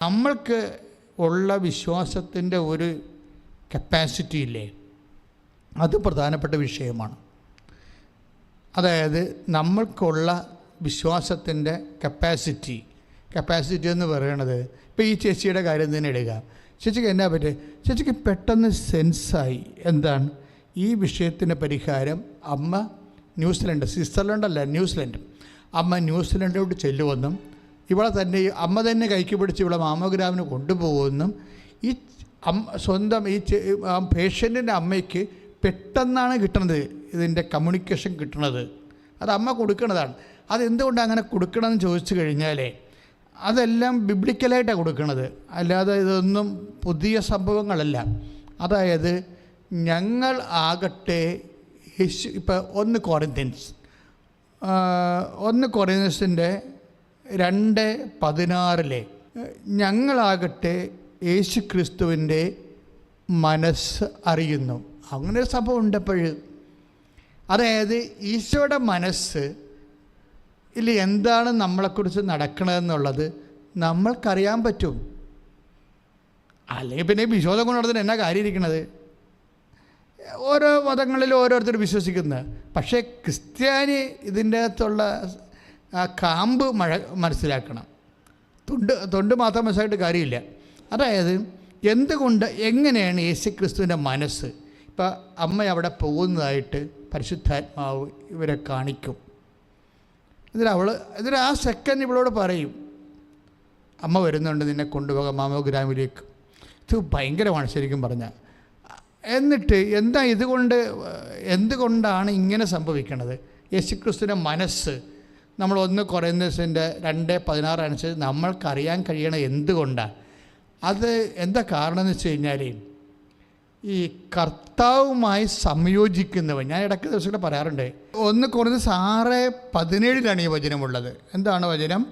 നമ്മൾക്ക് ഉള്ള വിശ്വാസത്തിൻ്റെ ഒരു കപ്പാസിറ്റി ഇല്ലേ, അത് പ്രധാനപ്പെട്ട വിഷയമാണ്. അതായത് നമ്മൾക്കുള്ള വിശ്വാസത്തിൻ്റെ കപ്പാസിറ്റി എന്ന് പറയുന്നത്, ഇപ്പോൾ ഈ ചേച്ചിയുടെ കാര്യം തന്നെ എടുക്കുക. ചേച്ചിക്ക് എന്നാ പറ്റുക? ചേച്ചിക്ക് പെട്ടെന്ന് സെൻസായി എന്താണ് ഈ വിഷയത്തിൻ്റെ പരിഹാരം. അമ്മ ന്യൂസിലൻഡ് അമ്മ ന്യൂസിലൻഡിലോട്ട് ചെല്ലുമെന്നും ഇവളെ തന്നെ അമ്മ തന്നെ കൈക്ക് പിടിച്ച് ഇവളെ മാമോഗ്രാമിന് കൊണ്ടുപോകുമെന്നും ഈ സ്വന്തം ഈ പേഷ്യൻറ്റിൻ്റെ അമ്മയ്ക്ക് പെട്ടെന്നാണ് കിട്ടുന്നത്. ഇതിൻ്റെ കമ്മ്യൂണിക്കേഷൻ കിട്ടുന്നത് അത് അമ്മ കൊടുക്കുന്നതാണ്. അതെന്തുകൊണ്ടാണ് അങ്ങനെ കൊടുക്കണമെന്ന് ചോദിച്ചു കഴിഞ്ഞാൽ അതെല്ലാം ബിബ്ലിക്കലായിട്ടാണ് കൊടുക്കുന്നത്, അല്ലാതെ ഇതൊന്നും പുതിയ സംഭവങ്ങളല്ല. അതായത് ഞങ്ങൾ ആകട്ടെ ഇപ്പോൾ 1 കൊറിന്ത്യൻസിൻ്റെ 2:16 ഞങ്ങളാകട്ടെ യേശു ക്രിസ്തുവിൻ്റെ മനസ്സ് അറിയുന്നു. അങ്ങനെ ഒരു സംഭവം ഉണ്ടപ്പോൾ, അതായത് ഈശോയുടെ മനസ്സ് ഇല്ല എന്താണ് നമ്മളെക്കുറിച്ച് നടക്കണതെന്നുള്ളത് നമ്മൾക്കറിയാൻ പറ്റും. അല്ലെങ്കിൽ പിന്നെ വിശ്വാസം കൊണ്ടുനടത്തിന് എന്നാ കാര്യം ഇരിക്കണത്? ഓരോ മതങ്ങളിലും ഓരോരുത്തർ വിശ്വസിക്കുന്നത്. പക്ഷേ ക്രിസ്ത്യാനി ഇതിൻ്റെ അകത്തുള്ള കാമ്പ് മനസ്സിലാക്കണം. തൊണ്ട് മാത്രം മനസ്സിലായിട്ട് കാര്യമില്ല. അതായത് എന്തുകൊണ്ട് എങ്ങനെയാണ് യേശുക്രിസ്തുവിൻ്റെ മനസ്സ്. ഇപ്പം അമ്മ അവിടെ പോകുന്നതായിട്ട് പരിശുദ്ധാത്മാവ് ഇവരെ കാണിക്കും. എന്നിട്ട് ആ സെക്കൻഡ് ഇവളോട് പറയും, അമ്മ വരുന്നുണ്ട്, നിന്നെ കൊണ്ടുപോകാം മാമോഗ്രാമിലേക്ക്. ഇത് ഭയങ്കരമാണ് ശരിക്കും പറഞ്ഞാൽ. എന്നിട്ട് എന്തുകൊണ്ടാണ് ഇങ്ങനെ സംഭവിക്കുന്നത്? യേശുക്രിസ്തുവിൻ്റെ മനസ്സ് നമ്മൾ 1 കൊറിന്ത്യൻസിൻ്റെ 2:16 അനുസരിച്ച് നമ്മൾക്കറിയാൻ കഴിയണ എന്തുകൊണ്ടാണ്? അത് എന്താ കാരണം എന്ന് വെച്ച് കഴിഞ്ഞാൽ ഈ കർത്താവുമായി സംയോജിക്കുന്നവൻ. ഞാൻ ഇടയ്ക്ക് ദിവസങ്ങൾ പറയാറുണ്ട്, 1 കൊറിന്ത്യൻസ് 6:17 ഈ വചനമുള്ളത്. എന്താണ് വചനം?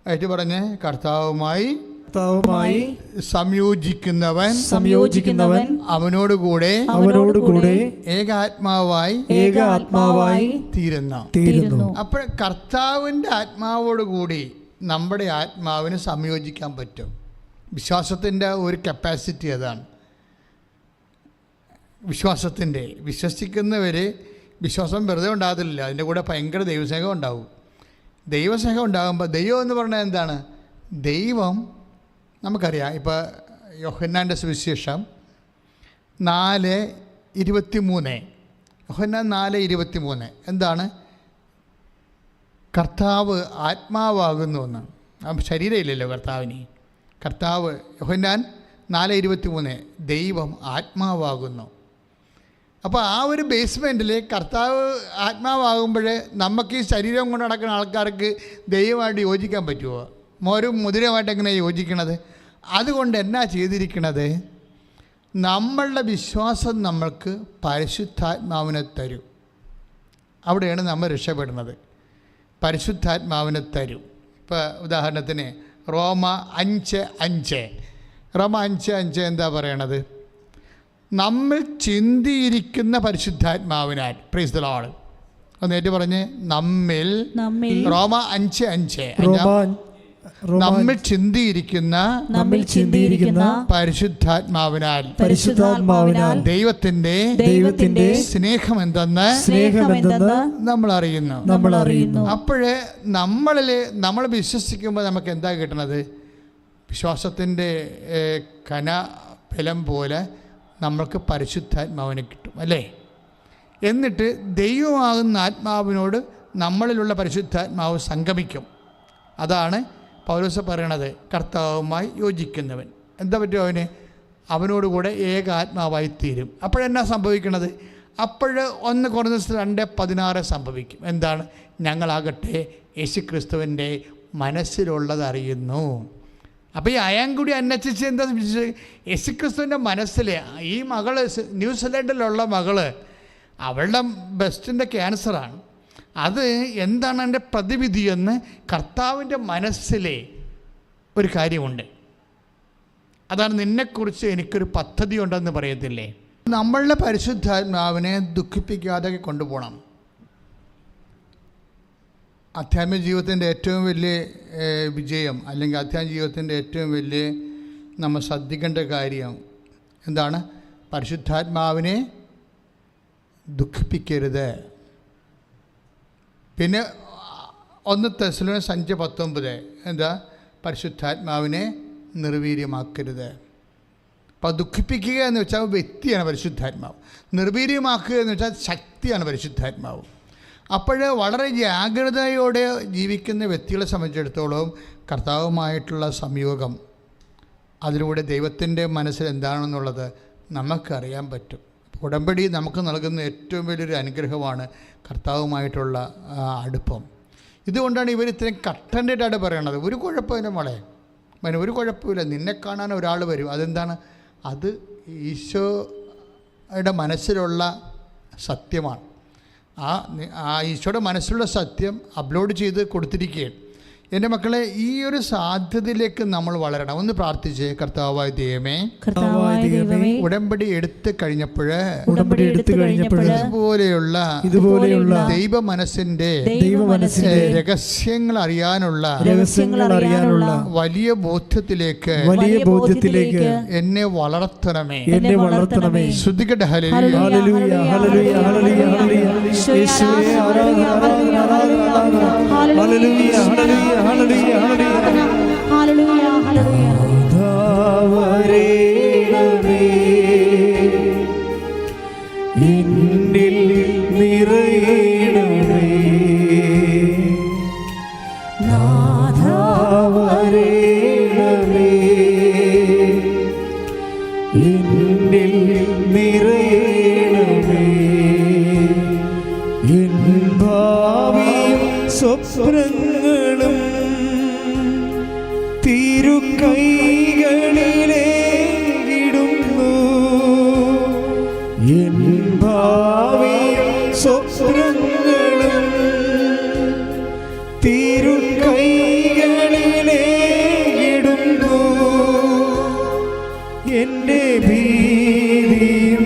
ആയിട്ട് പറഞ്ഞ് കർത്താവുമായി സംയോജിക്കുന്നവൻ അവനോടുകൂടെ ഏകാത്മാവായി തീരുന്നു. അപ്പോൾ കർത്താവിൻ്റെ ആത്മാവോടുകൂടി നമ്മുടെ ആത്മാവിന് സംയോജിക്കാൻ പറ്റും. വിശ്വാസത്തിൻ്റെ ഒരു കപ്പാസിറ്റി അതാണ്. വിശ്വസിക്കുന്നവർ വിശ്വാസം വെറുതെ ഉണ്ടാകത്തില്ല, അതിൻ്റെ കൂടെ ഭയങ്കര ദൈവസ്നേഹം ഉണ്ടാവും. ദൈവസ്നേഹം ഉണ്ടാകുമ്പോൾ ദൈവം എന്ന് പറഞ്ഞാൽ എന്താണ്? ദൈവം നമുക്കറിയാം. ഇപ്പോൾ യോഹന്നാൻ്റെ സുവിശേഷം 4:23 യോഹന്നാൻ 4:23 എന്താണ്? കർത്താവ് ആത്മാവാകുന്നു എന്നാണ്. ശരീരം ഇല്ലല്ലോ കർത്താവിന്. കർത്താവ് യോഹന്നാൻ 4:23 ദൈവം ആത്മാവാകുന്നു. അപ്പോൾ ആ ഒരു ബേസ്മെൻറ്റിൽ കർത്താവ് ആത്മാവാകുമ്പോൾ നമുക്ക് ഈ ശരീരം കൊണ്ട് നടക്കുന്ന ആൾക്കാർക്ക് ദൈവമായിട്ട് യോജിക്കാൻ പറ്റുമോ? ഒരു മുദ്രയുമായിട്ട് എങ്ങനെയാണ് യോജിക്കണത്? അതുകൊണ്ട് എന്നാ ചെയ്തിരിക്കണത്? നമ്മളുടെ വിശ്വാസം നമ്മൾക്ക് പരിശുദ്ധാത്മാവിനെ തരും. അവിടെയാണ് നമ്മൾ രക്ഷപ്പെടുന്നത്. പരിശുദ്ധാത്മാവിനെ തരും. ഇപ്പോൾ ഉദാഹരണത്തിന് റോമ 5:5 എന്താ പറയണത്? നമ്മൾ ചിന്തിയിരിക്കുന്ന പരിശുദ്ധാത്മാവിനാൽ. Praise the Lord. ഒന്നേറ്റ് പറഞ്ഞ് നമ്മിൽ. റോമ 5:5 നമ്മൾ ചിന്തിയിരിക്കുന്ന പരിശുദ്ധാത്മാവിനാൽ ദൈവത്തിന്റെ സ്നേഹം എന്തെന്ന് നമ്മൾ അറിയുന്നു. അപ്പോഴേ നമ്മൾ വിശ്വസിക്കുമ്പോൾ നമുക്ക് എന്താ കിട്ടണത്? വിശ്വാസത്തിൻ്റെ ബലം പോലെ നമ്മൾക്ക് പരിശുദ്ധാത്മാവിനെ കിട്ടും, അല്ലേ? എന്നിട്ട് ദൈവമാകുന്ന ആത്മാവിനോട് നമ്മളിലുള്ള പരിശുദ്ധാത്മാവ് സംഗമിക്കും. അതാണ് പൗലോസ് പറയണത്, കർത്താവുമായി യോജിക്കുന്നവൻ. എന്താ പറ്റും? അവനോടുകൂടെ ഏകാത്മാവായി തീരും. അപ്പോഴെന്നാ സംഭവിക്കണത്? 1 കൊറിന്ത്യൻസ് 2:16 സംഭവിക്കും. എന്താണ്? ഞങ്ങളാകട്ടെ യേശുക്രിസ്തുവിൻ്റെ മനസ്സിലുള്ളത് അറിയുന്നു. അപ്പോൾ ഈ അയാൻകുടി അന്നച്ചിച്ച് എന്താ? യേശുക്രിസ്തുവിൻ്റെ മനസ്സിൽ ഈ മകള്, ന്യൂസിലൻഡിലുള്ള മകള്, അവളുടെ ബെസ്റ്റിൻ്റെ ക്യാൻസറാണ്. അത് എന്താണ് അതിൻ്റെ പ്രതിവിധിയെന്ന് കർത്താവിൻ്റെ മനസ്സിലെ ഒരു കാര്യമുണ്ട്. അതാണ് നിന്നെക്കുറിച്ച് എനിക്കൊരു പദ്ധതി ഉണ്ടെന്ന് പറയത്തില്ലേ? നമ്മളുടെ പരിശുദ്ധാത്മാവിനെ ദുഃഖിപ്പിക്കാതെ കൊണ്ടുപോകണം. ആധ്യാത്മിക ജീവിതത്തിൻ്റെ ഏറ്റവും വലിയ വിജയം, അല്ലെങ്കിൽ ആധ്യാത്മിക ജീവിതത്തിൻ്റെ ഏറ്റവും വലിയ നമ്മൾ ശ്രദ്ധിക്കേണ്ട കാര്യം എന്താണ്? പരിശുദ്ധാത്മാവിനെ ദുഃഖിപ്പിക്കരുത്. പിന്നെ 1 തെസ്സലോനിക്കർ 5:19 എന്താ? പരിശുദ്ധാത്മാവിനെ നിർവീര്യമാക്കരുത്. അപ്പോൾ ദുഃഖിപ്പിക്കുക എന്ന് വെച്ചാൽ വ്യക്തിയാണ് പരിശുദ്ധാത്മാവ്, നിർവീര്യമാക്കുക എന്ന് വെച്ചാൽ ശക്തിയാണ് പരിശുദ്ധാത്മാവ്. അപ്പോൾ വളരെ ജാഗ്രതയോടെ ജീവിക്കുന്ന വ്യക്തികളെ സംബന്ധിച്ചിടത്തോളം കർത്താവുമായിട്ടുള്ള സംയോഗം, അതിലൂടെ ദൈവത്തിൻ്റെ മനസ്സിൽ എന്താണെന്നുള്ളത് നമുക്കറിയാൻ പറ്റും. ഉടമ്പടി നമുക്ക് നൽകുന്ന ഏറ്റവും വലിയൊരു അനുഗ്രഹമാണ് കർത്താവുമായിട്ടുള്ള അടുപ്പം. ഇതുകൊണ്ടാണ് ഇവർ ഇത്രയും കട്ടൻ്റെഡായിട്ട് പറയണത്. ഒരു കുഴപ്പമില്ല മോളെ, ഒരു കുഴപ്പമില്ല, നിന്നെ കാണാൻ ഒരാൾ വരും. അതെന്താണ്? അത് ഈശോയുടെ മനസ്സിലുള്ള സത്യമാണ്. ആ ഈശോയുടെ മനസ്സിലുള്ള സത്യം അപ്ലോഡ് ചെയ്ത് കൊടുത്തിരിക്കുകയാണ്. എൻ്റെ മക്കളെ, ഈ ഒരു സാധ്യതയിലേക്ക് നമ്മൾ വളരണം. ഒന്ന് പ്രാർത്ഥിച്ചേ. കർത്താവായ ദൈവമേ, ഉടമ്പടി എടുത്തു കഴിഞ്ഞപ്പോൾ ഇതുപോലെയുള്ള ദൈവ മനസ്സിന്റെ രഹസ്യങ്ങൾ അറിയാനുള്ള വലിയ ബോധ്യത്തിലേക്ക് എന്നെ വളർത്തണമേ. ശ്രദ്ധിക്കട്ടെ. എന്നിൽ നിറയണമേ നാഥാ വരേണമേ, എന്നിൽ നിറയണമേ. എൻ ഭാവിയും സ്വപ്നങ്ങളും തിരുക്കൈകളിലേക്കിടുന്നു. എൻ ഭാവിയും സ്വപ്നങ്ങളും തിരുക്കൈകളിലേക്കിടുന്നു. എൻ്റെ ഭീതിയും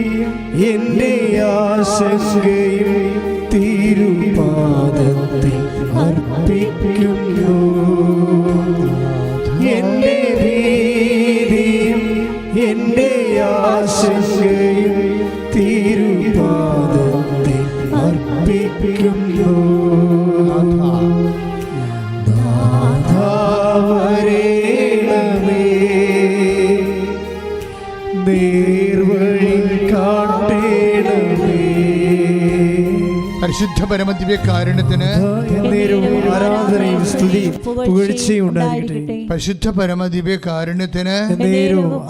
എൻ്റെ ആശങ്കയും തിരുപാദത്തിൽ അർപ്പിക്കുന്നു. എൻ്റെ ഭീതിയും എൻ്റെ ആശങ്കയും തിരുപാദത്തിൽ അർപ്പിക്കുന്നു. നാഥാ വരേണമേ, നേർവഴി കാട്ടേണമേ. പരിശുദ്ധ പരമദിവ്യകാരുണ്യത്തിന് ആരാധനയും സ്തുതിയും പുകഴ്ചയും ഉണ്ടായിരിക്കട്ടെ. പരിശുദ്ധ പരമദിവ്യകാരുണ്യത്തിന്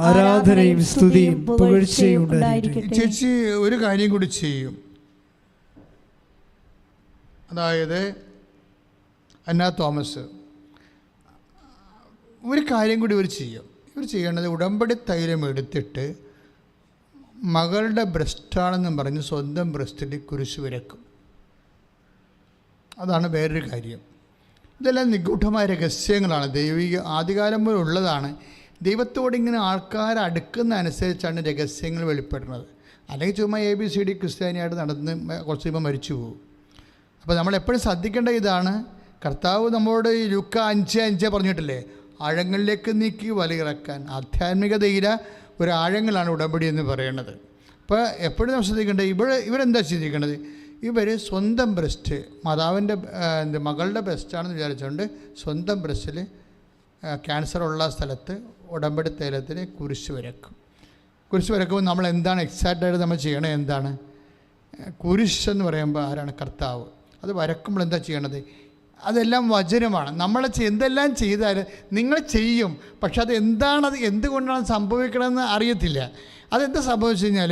ആരാധനയും സ്തുതിയും പുകഴ്ചയും ഉണ്ടായിരിക്കട്ടെ. ചേച്ചി ഒരു കാര്യം കൂടി ചെയ്യും. അതായത് അന്ന തോമസ് ഒരു കാര്യം കൂടി ഇവർ ചെയ്യും. ഇവർ ചെയ്യേണ്ടത് ഉടമ്പടി തൈലം എടുത്തിട്ട് മകളുടെ ബ്രസ്റ്റാണെന്നും പറഞ്ഞ് സ്വന്തം ബ്രസ്റ്റിൽ കുരിശ് വരക്കും. അതാണ് വേറൊരു കാര്യം. ഇതെല്ലാം നിഗൂഢമായ രഹസ്യങ്ങളാണ്, ദൈവിക ആദ്യകാലം മുതൽ ഉള്ളതാണ്. ദൈവത്തോട് ഇങ്ങനെ ആൾക്കാർ അടുക്കുന്ന അനുസരിച്ചാണ് രഹസ്യങ്ങൾ വെളിപ്പെടുന്നത്. അല്ലെങ്കിൽ ചുമ്മാ ABCD ക്രിസ്ത്യാനിയായിട്ട് നടന്ന് കുറച്ച് കഴിയുമ്പോൾ മരിച്ചു പോകും. അപ്പോൾ നമ്മളെപ്പോഴും ശ്രദ്ധിക്കേണ്ട ഇതാണ്, കർത്താവ് നമ്മളോട് ഈ ലൂക്ക 5:5 പറഞ്ഞിട്ടില്ലേ, ആഴങ്ങളിലേക്ക് നീക്കി വലയിറക്കാൻ. ആധ്യാത്മികതയിലെ ഒരു ആഴങ്ങളാണ് ഉടമ്പടി എന്ന് പറയുന്നത്. അപ്പോൾ എപ്പോഴും നമ്മൾ ശ്രദ്ധിക്കേണ്ടത്, ഇവരെന്താ ചിന്തിക്കേണ്ടത്? ഇവർ സ്വന്തം ബ്രസ്റ്റ്, മാതാവിൻ്റെ മകളുടെ ബ്രസ്റ്റാണെന്ന് വിചാരിച്ചുകൊണ്ട് സ്വന്തം ബ്രസ്റ്റിൽ ക്യാൻസറുള്ള സ്ഥലത്ത് ഉടമ്പടി തൈലത്തിൽ കുരിശ് വരക്കും. കുരിശ് വരക്കുമ്പോൾ നമ്മൾ എന്താണ് എക്സാക്റ്റായിട്ട് നമ്മൾ ചെയ്യണത്? എന്താണ് കുരിശ് എന്ന് പറയുമ്പോൾ ആരാണ്? കർത്താവ്. അത് വരക്കുമ്പോൾ എന്താ ചെയ്യണത്? അതെല്ലാം വചനമാണ്. നമ്മൾ എന്തെല്ലാം ചെയ്താൽ നിങ്ങൾ ചെയ്യും, പക്ഷെ അത് എന്താണത്, എന്തുകൊണ്ടാണ് സംഭവിക്കണമെന്ന് അറിയത്തില്ല. അതെന്താ സംഭവിച്ചു കഴിഞ്ഞാൽ,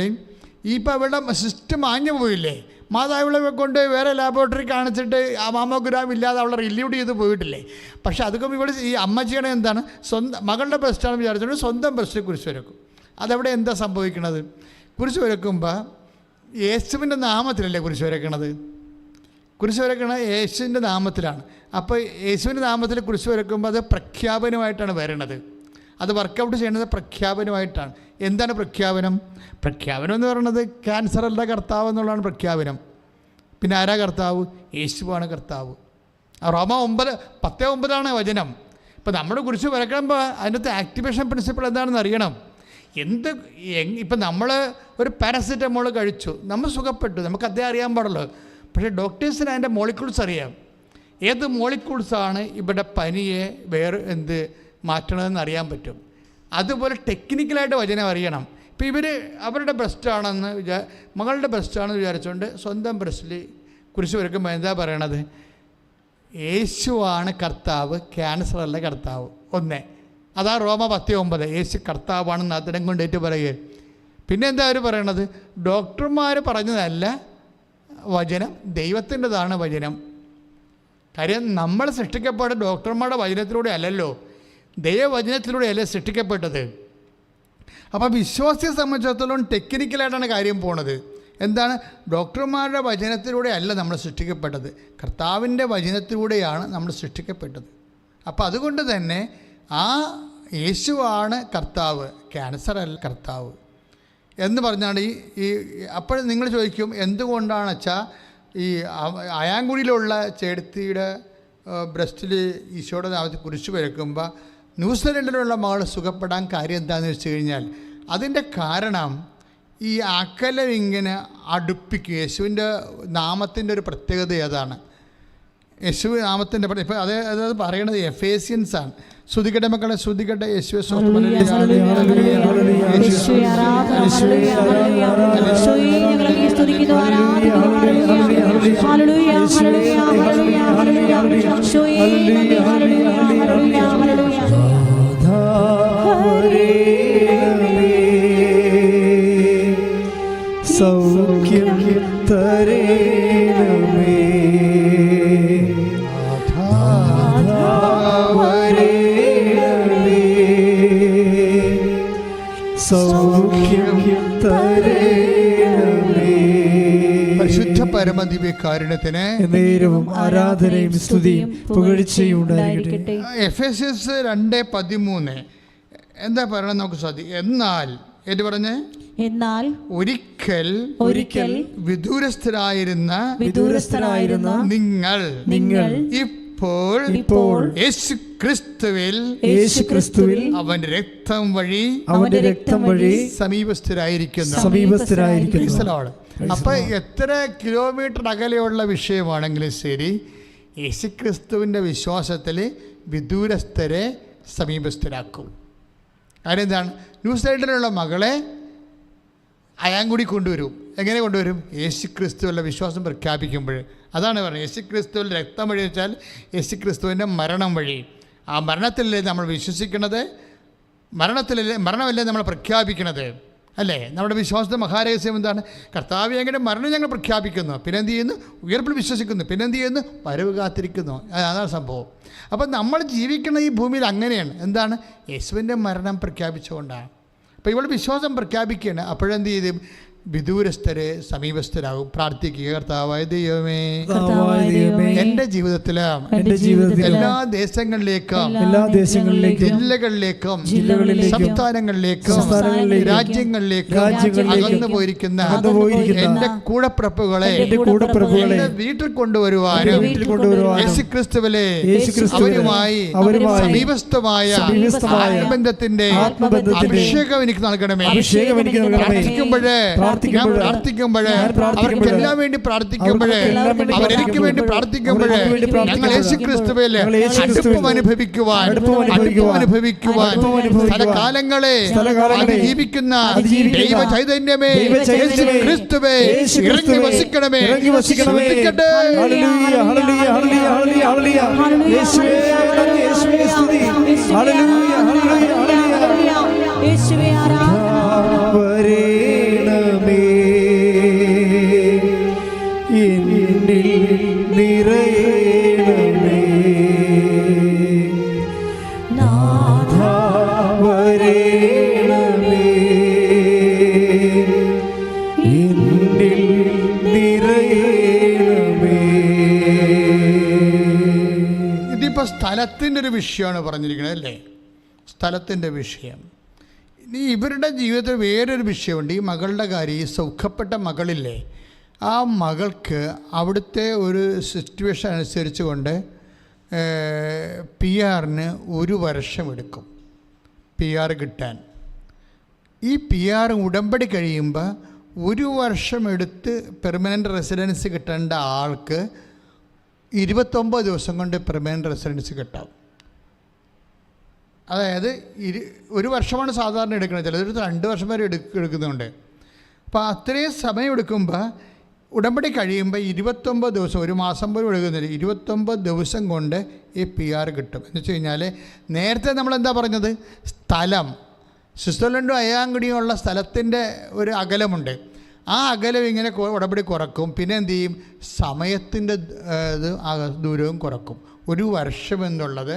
ഇപ്പോൾ ഇവിടെ സിസ്റ്റം മാഞ്ഞു പോയില്ലേ, മാതാവിളെ കൊണ്ട് വേറെ ലാബോറട്ടറി കാണിച്ചിട്ട് ആ മാമോഗ്രാം ഇല്ലാതെ അവളെ റിലീവ് ചെയ്ത് പോയിട്ടില്ലേ. പക്ഷെ അതൊക്കെ ഇവിടെ ഈ അമ്മ ചെയ്യണത് എന്താണ്? സ്വന്തം മകളുടെ ബ്രസ്റ്റാണെന്ന് വിചാരിച്ചുകൊണ്ട് സ്വന്തം ബ്രസ്റ്റ് കുരിശ് വരക്കും. അതവിടെ എന്താ സംഭവിക്കണത്? കുരിശ് വരക്കുമ്പോൾ യേശുവിൻ്റെ നാമത്തിലല്ലേ കുരിശ് വരക്കണത്? കുരിശ് വരക്കണത് യേശുവിൻ്റെ നാമത്തിലാണ്. അപ്പോൾ യേശുവിൻ്റെ നാമത്തിൽ കുരിശ് വരക്കുമ്പോൾ അത് പ്രഖ്യാപനമായിട്ടാണ് വരണത്. അത് വർക്കൗട്ട് ചെയ്യുന്നത് പ്രഖ്യാപനമായിട്ടാണ്. എന്താണ് പ്രഖ്യാപനം? പ്രഖ്യാപനം എന്ന് പറയുന്നത് ക്യാൻസറല്ല കർത്താവ് എന്നുള്ളതാണ് പ്രഖ്യാപനം. പിന്നെ ആരാ കർത്താവ്? യേശുവാണ് കർത്താവ്. റോമ 10:9 വചനം. ഇപ്പം നമ്മൾ കുരിശ് വരയ്ക്കുമ്പോൾ അതിനകത്ത് ആക്ടിവേഷൻ പ്രിൻസിപ്പിൾ എന്താണെന്ന് അറിയണം. ഇപ്പം നമ്മൾ ഒരു പാരസിറ്റമോൾ കഴിച്ചു, നമ്മൾ സുഖപ്പെട്ടു, നമുക്ക് അതേ അറിയാൻ പാടുള്ളൂ. പക്ഷേ ഡോക്ടേഴ്സിന് അതിൻ്റെ മോളിക്യൂൾസ് അറിയാം. ഏത് മോളിക്യൂൾസാണ് ഇവിടെ പനിയെ മാറ്റണമെന്ന് അറിയാൻ പറ്റും. അതുപോലെ ടെക്നിക്കലായിട്ട് വചനം അറിയണം. ഇപ്പം അവരുടെ ബ്രസ്റ്റാണെന്ന് മകളുടെ ബ്രസ്റ്റാണെന്ന് വിചാരിച്ചുകൊണ്ട് സ്വന്തം ബ്രസ്റ്റിൽ കുരിശ് വരയ്ക്കുമ്പോൾ എന്താ പറയണത്? യേശുവാണ് കർത്താവ്, ക്യാൻസർ അല്ല കർത്താവ്. അതാ റോമ 10:9. യേശു കർത്താവാണെന്ന് അതിനം കൊണ്ടേറ്റ് പറയുക. പിന്നെ എന്താ അവർ പറയണത്? ഡോക്ടർമാർ പറഞ്ഞതല്ല വചനം, ദൈവത്തിൻ്റെതാണ് വചനം. കാര്യം നമ്മൾ സൃഷ്ടിക്കപ്പെട്ട ഡോക്ടർമാരുടെ വചനത്തിലൂടെ അല്ലല്ലോ, ദൈവവചനത്തിലൂടെയല്ലേ സൃഷ്ടിക്കപ്പെട്ടത്. അപ്പോൾ വിശ്വാസിയെ സംബന്ധിച്ചിടത്തോളം ടെക്നിക്കലായിട്ടാണ് കാര്യം പോണത്. എന്താണ്? ഡോക്ടർമാരുടെ വചനത്തിലൂടെ അല്ല നമ്മൾ സൃഷ്ടിക്കപ്പെട്ടത്, കർത്താവിൻ്റെ വചനത്തിലൂടെയാണ് നമ്മൾ സൃഷ്ടിക്കപ്പെട്ടത്. അപ്പോൾ അതുകൊണ്ട് തന്നെ ആ യേശുവാണ് കർത്താവ്, ക്യാൻസർ അല്ല കർത്താവ് എന്ന് പറഞ്ഞാണ് അപ്പോൾ നിങ്ങൾ ചോദിക്കും എന്തുകൊണ്ടാണ് വെച്ചാൽ ഈ അയാങ്കുടിയിലുള്ള ചേടത്തിയുടെ ബ്രസ്റ്റിൽ ഈശോയുടെ നാമത്തിൽ കുരിശ് വരയ്ക്കുമ്പോൾ ന്യൂസിലൻഡിലുള്ള മകൾ സുഖപ്പെടാൻ കാര്യം എന്താണെന്ന് വെച്ച് കഴിഞ്ഞാൽ അതിൻ്റെ കാരണം ഈ അകലം ഇങ്ങനെ അടുപ്പിക്കും. യേശുവിൻ്റെ നാമത്തിൻ്റെ ഒരു പ്രത്യേകത ഏതാണ്? യേശു നാമത്തിൻ്റെ ഇപ്പം അതായത് പറയണത് എഫേസ്യൻസാണ്. ശ്രുതിക്കട്ടെ മക്കളെ, ശ്രുതിക്കട്ടെ. യേശുവെ സൗഖ്യം തരേണമേ, സൗഖ്യം തരേണമേ. പരിശുദ്ധ പരമദിവ്യകാരുണ്യത്തിന് നേരവും ആരാധനയും സ്തുതിയും പുകഴ്ചയും ഉണ്ടായിരിക്കട്ടെ. എഫേസ്യസ് 2:13 എന്താ പറയണം നമുക്ക് സാധിക്കും. എന്നാൽ എന്ന് പറഞ്ഞ് എന്നാൽ ഒരിക്കൽ വിദൂരസ്ഥരായിരുന്ന നിങ്ങൾ ഇപ്പോൾ യേശുക്രിസ്തുവിൽ അവന്റെ രക്തം വഴി സമീപസ്ഥരായിരിക്കുന്നു. അപ്പൊ എത്ര കിലോമീറ്റർ അകലെയുള്ള വിഷയമാണെങ്കിലും ശരി, യേശുക്രിസ്തുവിന്റെ വിശ്വാസത്തിൽ വിദൂരസ്ഥരെ സമീപസ്ഥരാക്കും. കാര്യം എന്താണ്? ന്യൂസിലൻഡിലുള്ള മകളെ അയാങ്കുടി കൊണ്ടുവരും. എങ്ങനെ കൊണ്ടുവരും? യേശുക്രിസ്തുവിലുള്ള വിശ്വാസം പ്രഖ്യാപിക്കുമ്പോൾ. അതാണ് പറയുന്നത്. യേശുക്രിസ്തുവിൽ രക്തം വഴി വെച്ചാൽ യേശുക്രിസ്തുവിൻ്റെ മരണം വഴി. ആ മരണത്തിലല്ലേ നമ്മൾ വിശ്വസിക്കുന്നത്? മരണമല്ലേ നമ്മൾ പ്രഖ്യാപിക്കുന്നത്? അല്ലേ? നമ്മുടെ വിശ്വാസത്തെ മഹാരഹസ്യം എന്താണ്? കർത്താവ് എങ്ങനെ മരണം ഞങ്ങൾ പ്രഖ്യാപിക്കുന്നു, പിന്നെ എന്ത് ചെയ്യുന്നു? ഉയർപ്പിൽ വിശ്വസിക്കുന്നു, പിന്നെ എന്ത് ചെയ്യുന്നു? വരവ് കാത്തിരിക്കുന്നു. അതാണ് സംഭവം. അപ്പം നമ്മൾ ജീവിക്കുന്ന ഈ ഭൂമിയിൽ അങ്ങനെയാണ്. എന്താണ്? യേശുവിൻ്റെ മരണം പ്രഖ്യാപിച്ചുകൊണ്ടാണ്. അപ്പോൾ ഇവിടെ വിശ്വാസം പ്രഖ്യാപിക്കുകയാണ്. അപ്പോഴെന്ത് ചെയ്തു? വിദൂരസ്ഥരെ സമീപസ്ഥരാകും. പ്രാർത്ഥിക്കുക. കർത്താവായ ദൈവമേ, എൻ്റെ ജീവിതത്തിലും എല്ലാ ദേശങ്ങളിലേക്കും ജില്ലകളിലേക്കും സംസ്ഥാനങ്ങളിലേക്കും രാജ്യങ്ങളിലേക്കും അകന്നു പോയിരിക്കുന്ന എൻ്റെ കൂടപ്പിറപ്പുകളെ എൻ്റെ വീട്ടിൽ കൊണ്ടുവരുവാനും യേശുക്രിസ്തുവിലെ അവരുമായി സമീപസ്ഥമായ ആത്മബന്ധത്തിന്റെ അഭിഷേകം എനിക്ക് നൽകണമേ. പ്രാർത്ഥിക്കുമ്പോഴേ അവർക്കെല്ലാം വേണ്ടി പ്രാർത്ഥിക്കുമ്പോഴേ അവരെനിക്ക് വേണ്ടി പ്രാർത്ഥിക്കുമ്പോഴേ ഞങ്ങൾ യേശുക്രിസ്തുവിൽ അടുപ്പം അനുഭവിക്കുവാൻ സ്ഥലകാലങ്ങളെ ജീവിക്കുന്ന ദൈവ ചൈതന്യമേ, യേശുക്രിസ്തുവേ ഇറങ്ങി വസിക്കണമേ. ശ്രദ്ധിക്കട്ടെ. വരേണമേ എന്നിൽ നിറയണമേ നാഥ, വരേണമേ എന്നിൽ നിറയണമേ. ഇതിപ്പോൾ സ്ഥലത്തിൻ്റെ ഒരു വിഷയമാണ് പറഞ്ഞിരിക്കുന്നത് അല്ലേ? സ്ഥലത്തിൻ്റെ വിഷയം. ഇനി ഇവരുടെ ജീവിതത്തിൽ വേറൊരു വിഷയമുണ്ട്. ഈ മകളുടെ കാര്യം, ഈ സൗഖ്യപ്പെട്ട മകളില്ലേ, ആ മകൾക്ക് അവിടുത്തെ ഒരു സിറ്റുവേഷൻ അനുസരിച്ച് കൊണ്ട് PR-ന് 1 വർഷമെടുക്കും PR കിട്ടാൻ. ഈ PR ഉടമ്പടി കഴിയുമ്പോൾ 1 വർഷമെടുത്ത് പെർമനൻ്റ് റെസിഡൻസ് കിട്ടേണ്ട ആൾക്ക് 29 ദിവസം കൊണ്ട് പെർമനൻ്റ് റെസിഡൻസ് കിട്ടാം. അതായത് 1 വർഷമാണ് സാധാരണ എടുക്കുന്നത്, ചിലർ 2 വർഷം വരെ എടുക്കുന്നുണ്ട്. അപ്പോൾ അത്രയും സമയം എടുക്കുമ്പോൾ ഉടമ്പടി കഴിയുമ്പോൾ 29 ദിവസം, 1 മാസം പോലും എടുക്കുന്നില്ല, 29 ദിവസം കൊണ്ട് ഈ PR കിട്ടും. എന്ന് വെച്ച് കഴിഞ്ഞാൽ നേരത്തെ നമ്മളെന്താ പറഞ്ഞത്, സ്ഥലം സ്വിറ്റ്സർലൻഡും അയാങ്കുടിയുമുള്ള സ്ഥലത്തിൻ്റെ ഒരു അകലമുണ്ട്. ആ അകലം ഇങ്ങനെ ഉടമ്പടി കുറക്കും. പിന്നെ എന്തു ചെയ്യും, സമയത്തിൻ്റെ ദൂരവും കുറക്കും. 1 വർഷം എന്നുള്ളത്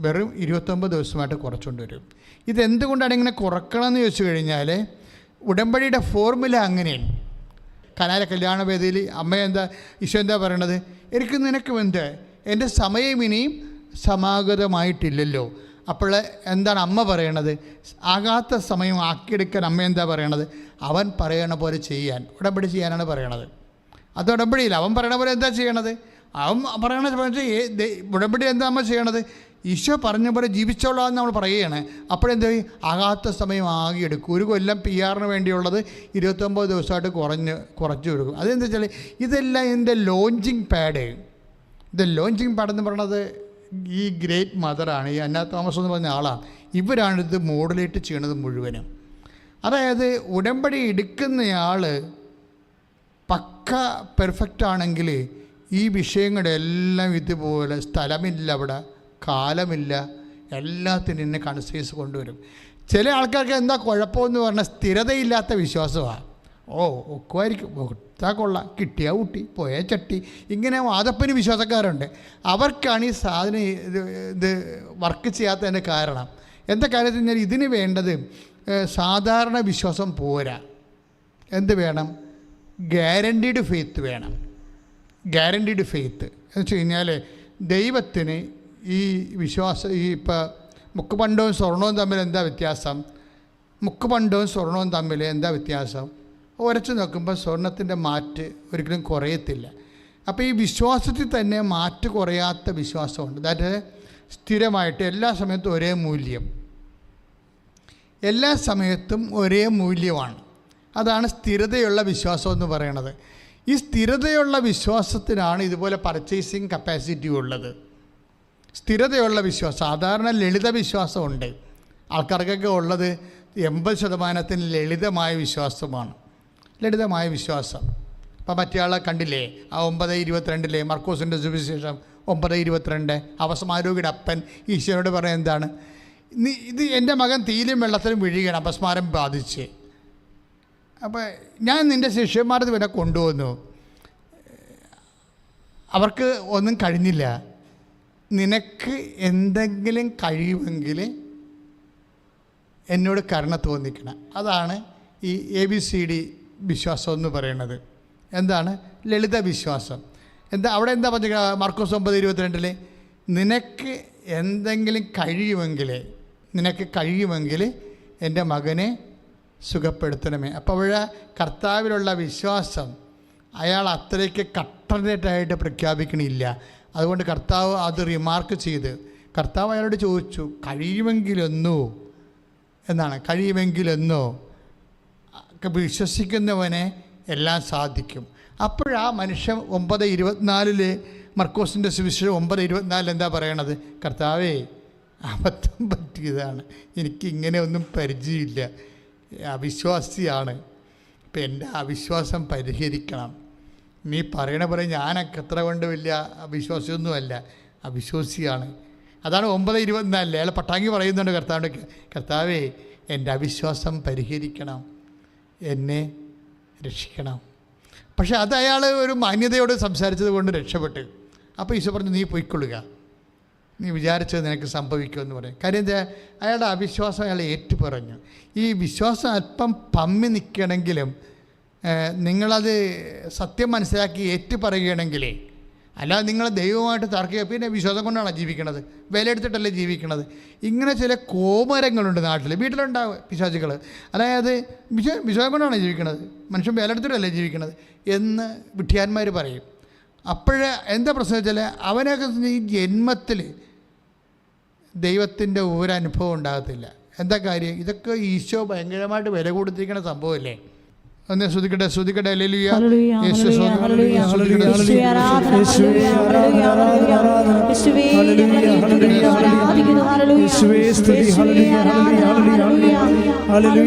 വെറും 29 ദിവസമായിട്ട് കുറച്ചുകൊണ്ട് വരും. ഇതെന്തുകൊണ്ടാണ് ഇങ്ങനെ കുറക്കണമെന്ന് ചോദിച്ചു കഴിഞ്ഞാൽ ഉടമ്പടിയുടെ ഫോർമുല അങ്ങനെയാണ്. കനാല കല്യാണ വേദിയിൽ ഈശോ എന്താ പറയണത്, എനിക്ക് നിനക്ക് എന്ത്, എൻ്റെ സമയം ഇനിയും സമാഗതമായിട്ടില്ലല്ലോ. അപ്പോൾ എന്താണ് അമ്മ പറയണത്, ആകാത്ത സമയം ആക്കിയെടുക്കാൻ അമ്മ എന്താ പറയണത്, അവൻ പറയണ പോലെ ചെയ്യാൻ, ഉടമ്പടി ചെയ്യാനാണ് പറയണത്. അത് ഉടമ്പടിയില്ല, അവൻ പറയണ പോലെ എന്താ ചെയ്യണത്, അവൻ പറയണ ഉടമ്പടി എന്താ അമ്മ ചെയ്യണത്, ഈശോ പറഞ്ഞ പോലെ ജീവിച്ചോളാമെന്ന് നമ്മൾ പറയുകയാണ്. അപ്പോഴെന്താ, ആകാത്ത സമയം ആകെ എടുക്കും. 1 കൊല്ലം PR-ന് വേണ്ടിയുള്ളത് 29 ദിവസമായിട്ട് കുറച്ച് കൊടുക്കും. അതെന്താ വെച്ചാൽ ഇതെല്ലാം എൻ്റെ ലോഞ്ചിങ് പാഡ്. ഇത് ലോഞ്ചിങ് പാഡ് എന്ന് പറയുന്നത് ഈ ഗ്രേറ്റ് മദറാണ്, ഈ അന്ന തോമസ് എന്ന് പറഞ്ഞ ആളാണ്. ഇവരാണിത് മോഡുലേറ്റ് ചെയ്യണത് മുഴുവനും. അതായത് ഉടമ്പടി എടുക്കുന്നയാൾ പക്ക പെർഫെക്റ്റ് ആണെങ്കിൽ ഈ വിഷയങ്ങളുടെ എല്ലാം ഇതുപോലെ സ്ഥലമില്ല, അവിടെ കാലമില്ല, എല്ലാത്തിനും എന്നെ കൺസൈസ് കൊണ്ടുവരും. ചില ആൾക്കാർക്ക് എന്താ കുഴപ്പമെന്ന് പറഞ്ഞാൽ സ്ഥിരതയില്ലാത്ത വിശ്വാസമാണ്. ഒക്കുമായിരിക്കും, കൊടുത്താൽ കൊള്ളാം, കിട്ടിയാൽ ഊട്ടി, പോയാൽ ചട്ടി, ഇങ്ങനെ വാദപ്പന് വിശ്വാസക്കാരുണ്ട്. അവർക്കാണ് ഈ സാധനം ഇത് വർക്ക് ചെയ്യാത്തതിൻ്റെ കാരണം. എന്താ കാര്യത്തിൽ കഴിഞ്ഞാൽ ഇതിന് വേണ്ടത് സാധാരണ വിശ്വാസം പോരാ. എന്ത് വേണം, ഗ്യാരൻറ്റീഡ് ഫെയ്ത്ത് വേണം. ഗ്യാരൻറ്റീഡ് ഫെയ്ത്ത് എന്ന് വെച്ച് കഴിഞ്ഞാൽ ദൈവത്തിന് ഈ വിശ്വാസം, ഈ ഇപ്പോൾ മുക്കുപണ്ടവും സ്വർണവും തമ്മിൽ എന്താ വ്യത്യാസം, മുക്കുപണ്ടവും സ്വർണവും തമ്മിൽ എന്താ വ്യത്യാസം, ഉരച്ച് നോക്കുമ്പോൾ സ്വർണത്തിൻ്റെ മാറ്റ് ഒരിക്കലും കുറയത്തില്ല. അപ്പോൾ ഈ വിശ്വാസത്തിൽ തന്നെ മാറ്റ് കുറയാത്ത വിശ്വാസമുണ്ട്. അതായത് സ്ഥിരമായിട്ട് എല്ലാ സമയത്തും ഒരേ മൂല്യം, എല്ലാ സമയത്തും ഒരേ മൂല്യമാണ്. അതാണ് സ്ഥിരതയുള്ള വിശ്വാസം എന്ന് പറയണത്. ഈ സ്ഥിരതയുള്ള വിശ്വാസത്തിനാണ് ഇതുപോലെ പർച്ചേസിങ് കപ്പാസിറ്റി ഉള്ളത്. സ്ഥിരതയുള്ള വിശ്വാസം, സാധാരണ ലളിത വിശ്വാസമുണ്ട് ആൾക്കാർക്കൊക്കെ ഉള്ളത്. 80% ലളിതമായ വിശ്വാസമാണ്, ലളിതമായ വിശ്വാസം. അപ്പം മറ്റേ ആളെ കണ്ടില്ലേ, ആ 9:22 മർക്കോസിൻ്റെ സുവിശേഷം 9:22 അപസ്മാരോഗിയുടെ അപ്പൻ ഈശോയോട് പറയാൻ എന്താണ്, ഇത് എൻ്റെ മകൻ തീയിലും വെള്ളത്തിലും വീഴുകയാണ്, അപസ്മാരം ബാധിച്ച്. അപ്പോൾ ഞാൻ നിൻ്റെ ശിഷ്യന്മാരത് വരെ കൊണ്ടുവന്നു, അവർക്ക് ഒന്നും കഴിഞ്ഞില്ല, നിനക്ക് എന്തെങ്കിലും കഴിയുമെങ്കിൽ എന്നോട് കരുണ തോന്നിക്കണം. അതാണ് ഈ ABCD വിശ്വാസം എന്ന് പറയുന്നത്. എന്താണ് ലളിത വിശ്വാസം? എന്താ അവിടെ എന്താ പറഞ്ഞ മർക്കോസ് 9:22 നിനക്ക് എന്തെങ്കിലും കഴിയുമെങ്കിൽ എൻ്റെ മകനെ സുഖപ്പെടുത്തണമേ. അപ്പോൾ അവിടെ കർത്താവിലുള്ള വിശ്വാസം അയാൾ അത്രയ്ക്ക് കട്ടറായിട്ട് പ്രഖ്യാപിക്കണില്ല. അതുകൊണ്ട് കർത്താവ് അത് റിമാർക്ക് ചെയ്ത് കർത്താവ് അയാളോട് ചോദിച്ചു, കഴിയുമെങ്കിലെന്നോ എന്നാണ്, കഴിയുമെങ്കിലെന്നോ വിശ്വസിക്കുന്നവനെ എല്ലാം സാധിക്കും. അപ്പോഴാ മനുഷ്യൻ 9:24 മർക്കോസിൻ്റെ സുവിശേഷം 9:24 എന്താ പറയണത്, കർത്താവേ അബദ്ധം പറ്റിയതാണ്, എനിക്ക് ഇങ്ങനെ ഒന്നും പരിചയമില്ല, അവിശ്വാസിയാണ്, ഇപ്പം എൻ്റെ അവിശ്വാസം പരിഹരിക്കണം. നീ പറയണ പറയും ഞാനൊക്കെ എത്ര കൊണ്ട് വലിയ അവിശ്വാസിയൊന്നുമല്ല, അവിശ്വാസിയാണ്. അതാണ് 9:24 അയാൾ പട്ടാങ്കി പറയുന്നുണ്ട് കർത്താവേ എൻ്റെ അവിശ്വാസം പരിഹരിക്കണം, എന്നെ രക്ഷിക്കണം. പക്ഷേ അത് അയാൾ ഒരു മാന്യതയോട് സംസാരിച്ചത് കൊണ്ട് രക്ഷപ്പെട്ട്. അപ്പോൾ ഈശോ പറഞ്ഞു, നീ പൊയ്ക്കൊള്ളുക, നീ വിചാരിച്ചത് നിനക്ക് സംഭവിക്കുമെന്ന് പറയും. കാര്യം എന്താ, അയാളുടെ അവിശ്വാസം അയാൾ ഏറ്റുപറഞ്ഞു. ഈ വിശ്വാസം അല്പം പമ്മി നിൽക്കണമെങ്കിലും നിങ്ങളത് സത്യം മനസ്സിലാക്കി ഏറ്റുപറയുകയാണെങ്കിലേ, അല്ലാതെ നിങ്ങൾ ദൈവമായിട്ട് തർക്കുക, പിന്നെ വിശ്വാസം കൊണ്ടാണ് ജീവിക്കണത്, വിലയെടുത്തിട്ടല്ലേ ജീവിക്കണത്. ഇങ്ങനെ ചില കോമരങ്ങളുണ്ട് നാട്ടിൽ, വീട്ടിലുണ്ടാവും പിശാചുകൾ. അതായത് വിശ്വാസം കൊണ്ടാണ് ജീവിക്കണത്, മനുഷ്യൻ വിലയെടുത്തിട്ടല്ലേ ജീവിക്കണത് എന്ന് വിഡ്ഢിയാന്മാർ പറയും. അപ്പോഴേ എന്താ പ്രശ്നം വെച്ചാൽ അവനൊക്കെ ഈ ജന്മത്തിൽ ദൈവത്തിൻ്റെ ഒരനുഭവം ഉണ്ടാകത്തില്ല. എന്താ കാര്യം? ഇതൊക്കെ ഈശോ ഭയങ്കരമായിട്ട് വില കൊടുത്തിരിക്കുന്ന സംഭവമല്ലേ. ഒന്ന് ശ്രദ്ധിക്കട്ടെ, ശ്രദ്ധിക്കട്ടെ. ഹല്ലേലൂയ. യേശു യേശുവേ സ്തുതി. ഹല്ലേലൂയ.